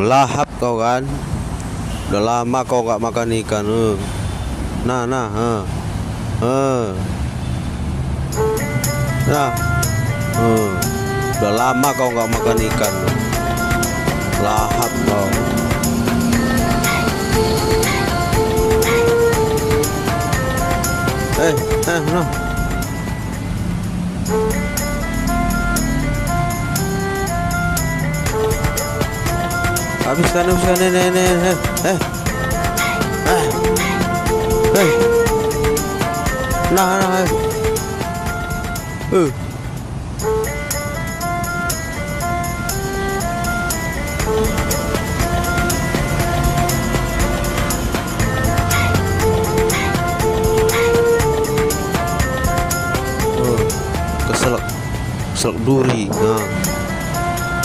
Lahap kau kan. Udah lama kau nggak makan ikan. Nah, nah, udah lama kau nggak makan ikan. Lahap kau. Nah. Habiskan ini. Nah. Keselak duri. Nah.